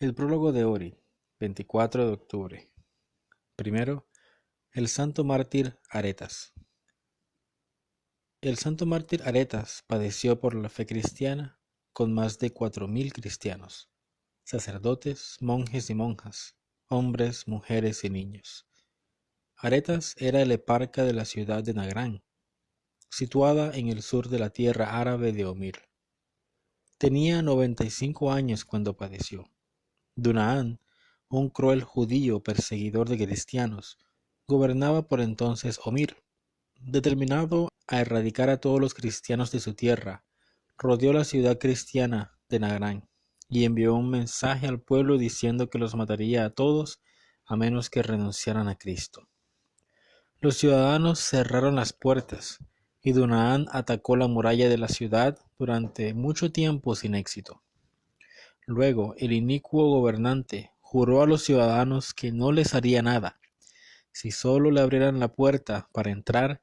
El prólogo de Ori, 24 de octubre. Primero, el santo mártir Aretas. El santo mártir Aretas padeció por la fe cristiana con más de 4000 cristianos, sacerdotes, monjes y monjas, hombres, mujeres y niños. Aretas era el eparca de la ciudad de Nagrán, situada en el sur de la tierra árabe de Omir. Tenía 95 años cuando padeció. Dunaán, un cruel judío perseguidor de cristianos, gobernaba por entonces Omir. Determinado a erradicar a todos los cristianos de su tierra, rodeó la ciudad cristiana de Nagrán y envió un mensaje al pueblo diciendo que los mataría a todos a menos que renunciaran a Cristo. Los ciudadanos cerraron las puertas y Dunaán atacó la muralla de la ciudad durante mucho tiempo sin éxito. Luego el inicuo gobernante juró a los ciudadanos que no les haría nada, si solo le abrieran la puerta para entrar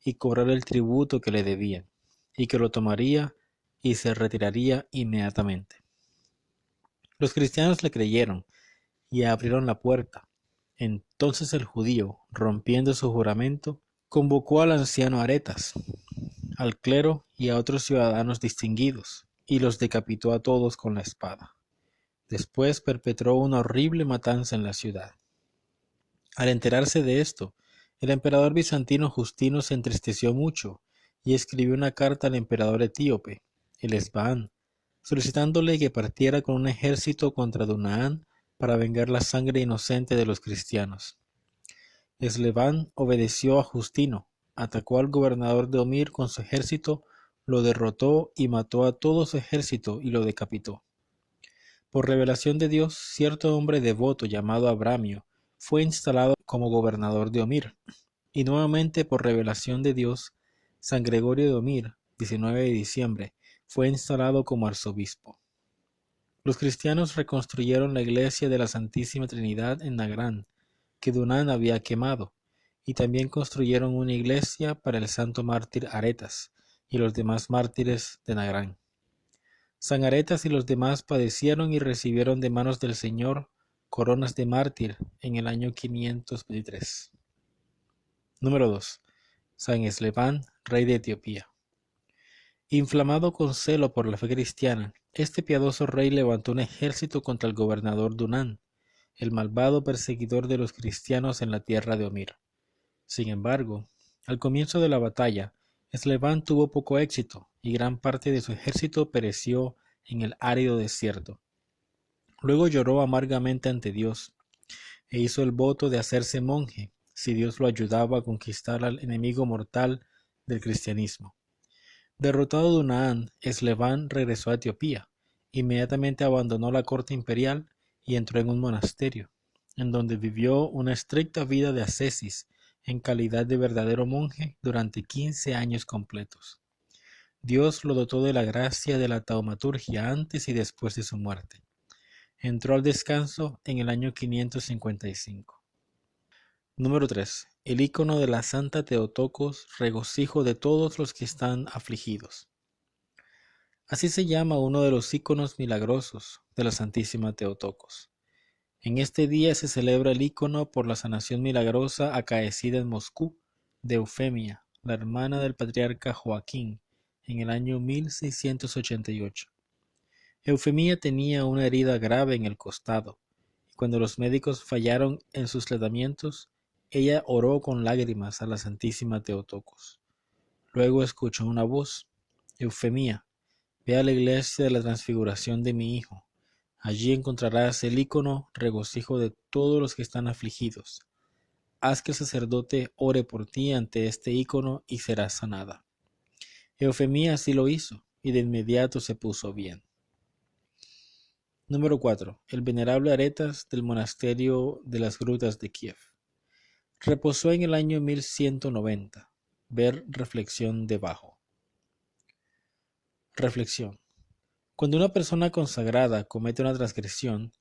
y cobrar el tributo que le debían, y que lo tomaría y se retiraría inmediatamente. Los cristianos le creyeron y abrieron la puerta. Entonces el judío, rompiendo su juramento, convocó al anciano Aretas, al clero y a otros ciudadanos distinguidos, y los decapitó a todos con la espada. Después perpetró una horrible matanza en la ciudad. Al enterarse de esto, el emperador bizantino Justino se entristeció mucho y escribió una carta al emperador etíope, el Esbán, solicitándole que partiera con un ejército contra Dunaán para vengar la sangre inocente de los cristianos. Esbán obedeció a Justino, atacó al gobernador de Omir con su ejército, lo derrotó y mató a todo su ejército y lo decapitó. Por revelación de Dios, cierto hombre devoto llamado Abramio fue instalado como gobernador de Omir, y nuevamente por revelación de Dios, San Gregorio de Omir, 19 de diciembre, fue instalado como arzobispo. Los cristianos reconstruyeron la iglesia de la Santísima Trinidad en Nagrán, que Dunaán había quemado, y también construyeron una iglesia para el santo mártir Aretas y los demás mártires de Nagrán. San Aretas y los demás padecieron y recibieron de manos del Señor coronas de mártir en el año 523. Número 2. San Esleban, rey de Etiopía. Inflamado con celo por la fe cristiana, este piadoso rey levantó un ejército contra el gobernador Dunán, el malvado perseguidor de los cristianos en la tierra de Omir. Sin embargo, al comienzo de la batalla, Esleban tuvo poco éxito y gran parte de su ejército pereció en el árido desierto. Luego lloró amargamente ante Dios e hizo el voto de hacerse monje si Dios lo ayudaba a conquistar al enemigo mortal del cristianismo. Derrotado Dunaán, Esleban regresó a Etiopía. Inmediatamente abandonó la corte imperial y entró en un monasterio, en donde vivió una estricta vida de ascesis en calidad de verdadero monje durante 15 años completos. Dios lo dotó de la gracia de la taumaturgia antes y después de su muerte. Entró al descanso en el año 555. Número 3. El icono de la Santa Teotocos, regocijo de todos los que están afligidos. Así se llama uno de los iconos milagrosos de la Santísima Teotocos. En este día se celebra el icono por la sanación milagrosa acaecida en Moscú de Eufemia, la hermana del patriarca Joaquín, en el año 1688. Eufemia tenía una herida grave en el costado, y cuando los médicos fallaron en sus tratamientos, ella oró con lágrimas a la Santísima Teotocos. Luego escuchó una voz: Eufemia, ve a la iglesia de la Transfiguración de mi hijo. Allí encontrarás el icono regocijo de todos los que están afligidos. Haz que el sacerdote ore por ti ante este icono y serás sanada. Eufemia así lo hizo, y de inmediato se puso bien. Número 4. El venerable Aretas del monasterio de las Grutas de Kiev. Reposó en el año 1190. Ver reflexión debajo. Reflexión. Cuando una persona consagrada comete una transgresión,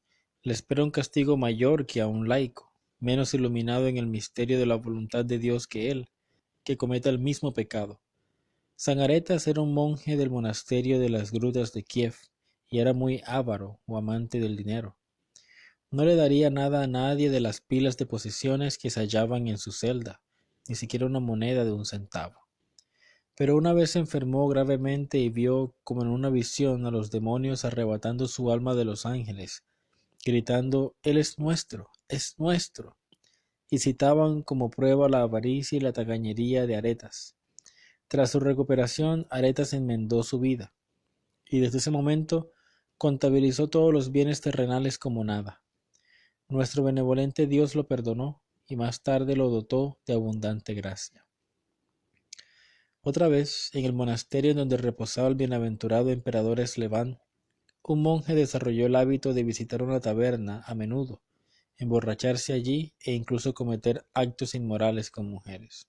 le espera un castigo mayor que a un laico, menos iluminado en el misterio de la voluntad de Dios que él, que cometa el mismo pecado. San Aretas era un monje del monasterio de las Grutas de Kiev y era muy avaro o amante del dinero. No le daría nada a nadie de las pilas de posesiones que se hallaban en su celda, ni siquiera una moneda de un centavo. Pero una vez se enfermó gravemente y vio, como en una visión, a los demonios arrebatando su alma de los ángeles, gritando: Él es nuestro, es nuestro. Y citaban como prueba la avaricia y la tacañería de Aretas. Tras su recuperación, Aretas enmendó su vida, y desde ese momento contabilizó todos los bienes terrenales como nada. Nuestro benevolente Dios lo perdonó y más tarde lo dotó de abundante gracia. Otra vez, en el monasterio en donde reposaba el bienaventurado emperador Eslevan, un monje desarrolló el hábito de visitar una taberna a menudo, emborracharse allí e incluso cometer actos inmorales con mujeres.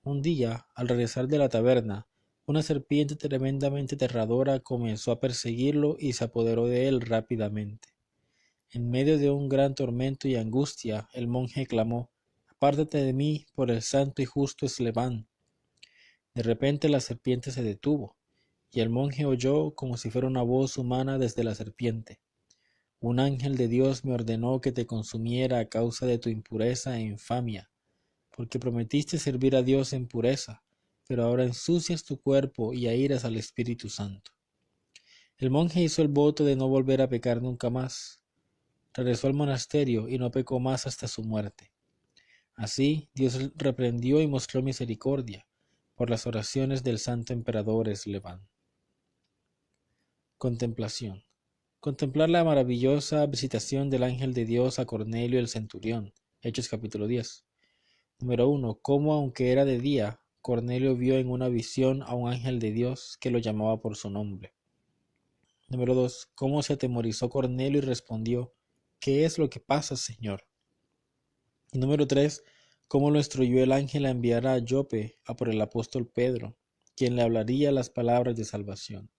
Un día, al regresar de la taberna, una serpiente tremendamente aterradora comenzó a perseguirlo y se apoderó de él rápidamente. En medio de un gran tormento y angustia, el monje clamó: Apártate de mí, por el santo y justo Eslevan. De repente la serpiente se detuvo, y el monje oyó, como si fuera una voz humana desde la serpiente: Un ángel de Dios me ordenó que te consumiera a causa de tu impureza e infamia, porque prometiste servir a Dios en pureza, pero ahora ensucias tu cuerpo y ahiras al Espíritu Santo. El monje hizo el voto de no volver a pecar nunca más. Regresó al monasterio y no pecó más hasta su muerte. Así, Dios reprendió y mostró misericordia por las oraciones del santo emperador Eslevan. Contemplación. Contemplar la maravillosa visitación del ángel de Dios a Cornelio el centurión. Hechos capítulo 10. Número 1. Cómo, aunque era de día, Cornelio vio en una visión a un ángel de Dios que lo llamaba por su nombre. Número 2. Cómo se atemorizó Cornelio y respondió: ¿Qué es lo que pasa, Señor? Y número 3. Cómo lo instruyó el ángel a enviar a Jope a por el apóstol Pedro, quien le hablaría las palabras de salvación.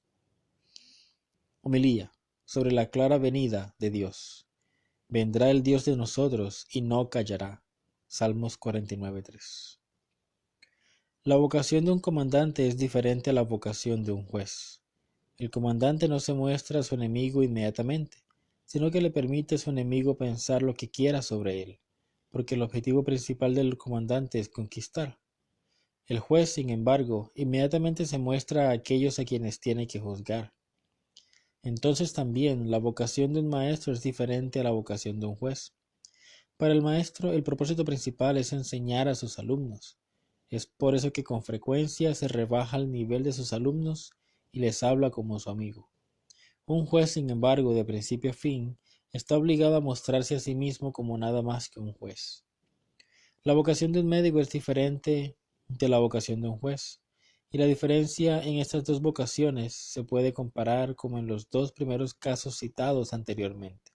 Homilía sobre la clara venida de Dios. Vendrá el Dios de nosotros y no callará. Salmos 49:3. La vocación de un comandante es diferente a la vocación de un juez. El comandante no se muestra a su enemigo inmediatamente, sino que le permite a su enemigo pensar lo que quiera sobre él, porque el objetivo principal del comandante es conquistar. El juez, sin embargo, inmediatamente se muestra a aquellos a quienes tiene que juzgar. Entonces también la vocación de un maestro es diferente a la vocación de un juez. Para el maestro, el propósito principal es enseñar a sus alumnos. Es por eso que con frecuencia se rebaja el nivel de sus alumnos y les habla como su amigo. Un juez, sin embargo, de principio a fin, está obligado a mostrarse a sí mismo como nada más que un juez. La vocación de un médico es diferente de la vocación de un juez, y la diferencia en estas dos vocaciones se puede comparar como en los dos primeros casos citados anteriormente.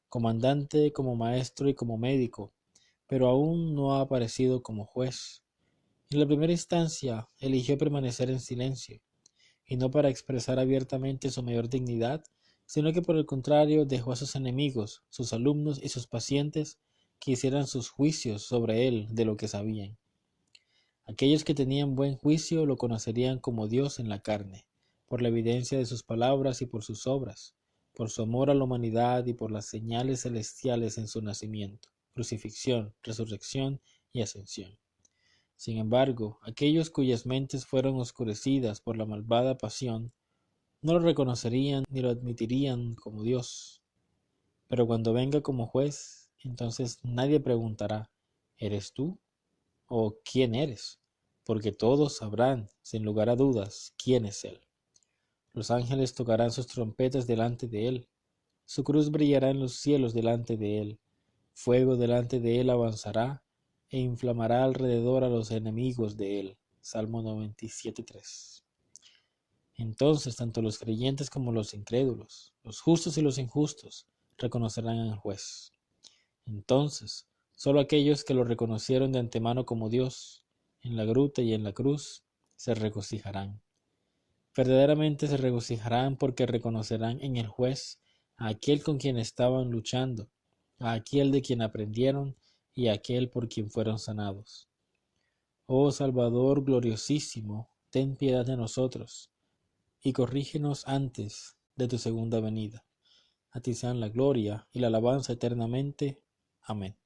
Comandante como maestro y como médico, pero aún no ha aparecido como juez. En la primera instancia eligió permanecer en silencio, y no para expresar abiertamente su mayor dignidad, sino que por el contrario dejó a sus enemigos, sus alumnos y sus pacientes que hicieran sus juicios sobre él de lo que sabían. Aquellos que tenían buen juicio lo conocerían como Dios en la carne, por la evidencia de sus palabras y por sus obras, por su amor a la humanidad y por las señales celestiales en su nacimiento, crucifixión, resurrección y ascensión. Sin embargo, aquellos cuyas mentes fueron oscurecidas por la malvada pasión, no lo reconocerían ni lo admitirían como Dios. Pero cuando venga como juez, entonces nadie preguntará: ¿eres tú? ¿O quién eres? Porque todos sabrán, sin lugar a dudas, quién es Él. Los ángeles tocarán sus trompetas delante de Él. Su cruz brillará en los cielos delante de Él. Fuego delante de Él avanzará e inflamará alrededor a los enemigos de Él. Salmo 97:3. Entonces tanto los creyentes como los incrédulos, los justos y los injustos, reconocerán al juez. Entonces, sólo aquellos que lo reconocieron de antemano como Dios, en la gruta y en la cruz, se regocijarán. Verdaderamente se regocijarán porque reconocerán en el juez a aquel con quien estaban luchando, a aquel de quien aprendieron y a aquel por quien fueron sanados. Oh Salvador gloriosísimo, ten piedad de nosotros y corrígenos antes de tu segunda venida. A ti sean la gloria y la alabanza eternamente. Amén.